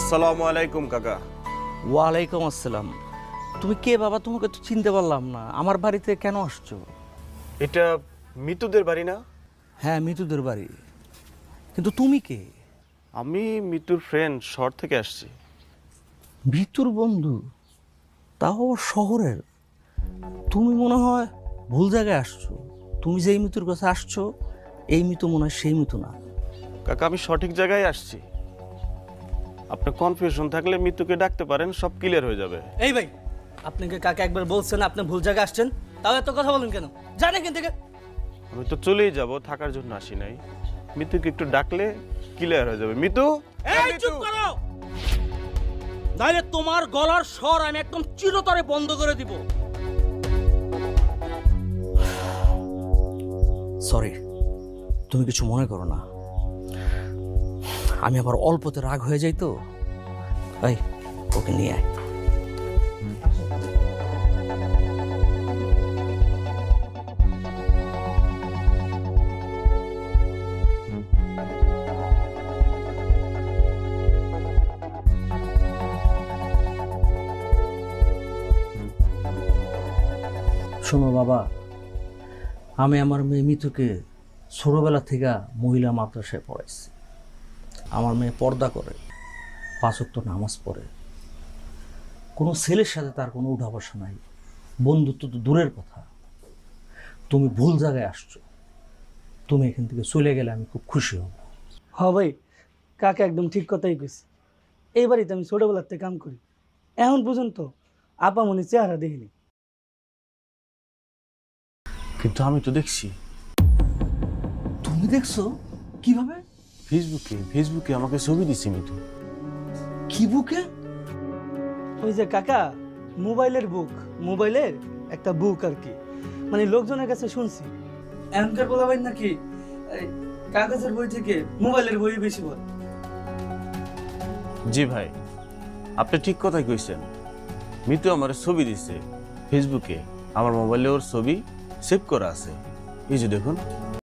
আসসালামু আলাইকুম কাকা। ওয়ালাইকুম আসসালাম। তুমি কে বাবা? তোমাকে তো চিনতে পারলাম না। আমার বাড়িতে কেন আসছো? এটা মিতুদের বাড়ি না? হ্যাঁ, মিতুদের বাড়ি। কিন্তু তুমি কে? আমি মিতুর ফ্রেন্ড, শহর থেকে আসছি। মিতুর বন্ধু? তাও শহরের? তুমি মনে হয় ভুল জায়গায় আসছো। তুমি যেই মিতুর কাছে আসছো এই মিতু মনে হয় সেই মিতু না। কাকা আমি সঠিক জায়গায় আসছি। আপনার কনফিউশন থাকলে মিতুকে ডাকতে পারেন, সব ক্লিয়ার হয়ে যাবে। এই ভাই, আপনাকে কাকে একবার বলছেন আপনি ভুল জায়গায় আসছেন, তাও এত কথা বলেন কেন? জানেন এখান থেকে। আমি তো চলেই যাব, থাকার জন্য আসি নাই। মিতুকে একটু ডাকলে ক্লিয়ার হয়ে যাবে। মিতু, এই চুপ করো, নাইলে তোমার গলার স্বর আমি একদম চিরতরে বন্ধ করে দিব। সরি, তুমি কিছু মনে করো না। আমি আবার অল্পতে রাগ হয়ে যাই তো। এই, ওকে নিয়ে আয়। শোনো বাবা, আমি আমার মেয়ে মিতুকে ছোটবেলা থেকে মহিলা মাদ্রাসায় পড়াইছি। আমার মেয়ে পর্দা করে, 5 ওয়াক্ত নামাজ পড়ে। কোনো ছেলের সাথে তার কোনো উঠা বসা নাই, বন্ধুত্ব তো দূরের কথা। তুমি ভুল জায়গায় আসছো। তুমি এখান থেকে চলে গেলে আমি খুব খুশি হব। হ্যাঁ ভাই, কাকে একদম ঠিক কথাই কইছে। এই বাড়িতে আমি ছোটবেলার থেকে কাম করি, এখন পর্যন্ত আপামনি চেহারা দেখিনি। কিন্তু আমি তো দেখছি তুমি দেখছো? কিভাবে? ফেসবুকে আমাকে ছবি দিচ্ছে মিতু। কি বুকে? ওই যে কাকা, মোবাইলের একটা বুক আর কি, মানে লোকজনের কাছে শুনছি এখনকার বলা ভাই নাকি এই কাগজের বই থেকে মোবাইলের বই বেশি বল। জি ভাই, আপনি ঠিক কথাই কইছেন। মিতু আমার ছবি দিচ্ছে ফেসবুকে, আমার মোবাইলে ওর ছবি সেভ করা আছে। এই যে দেখুন।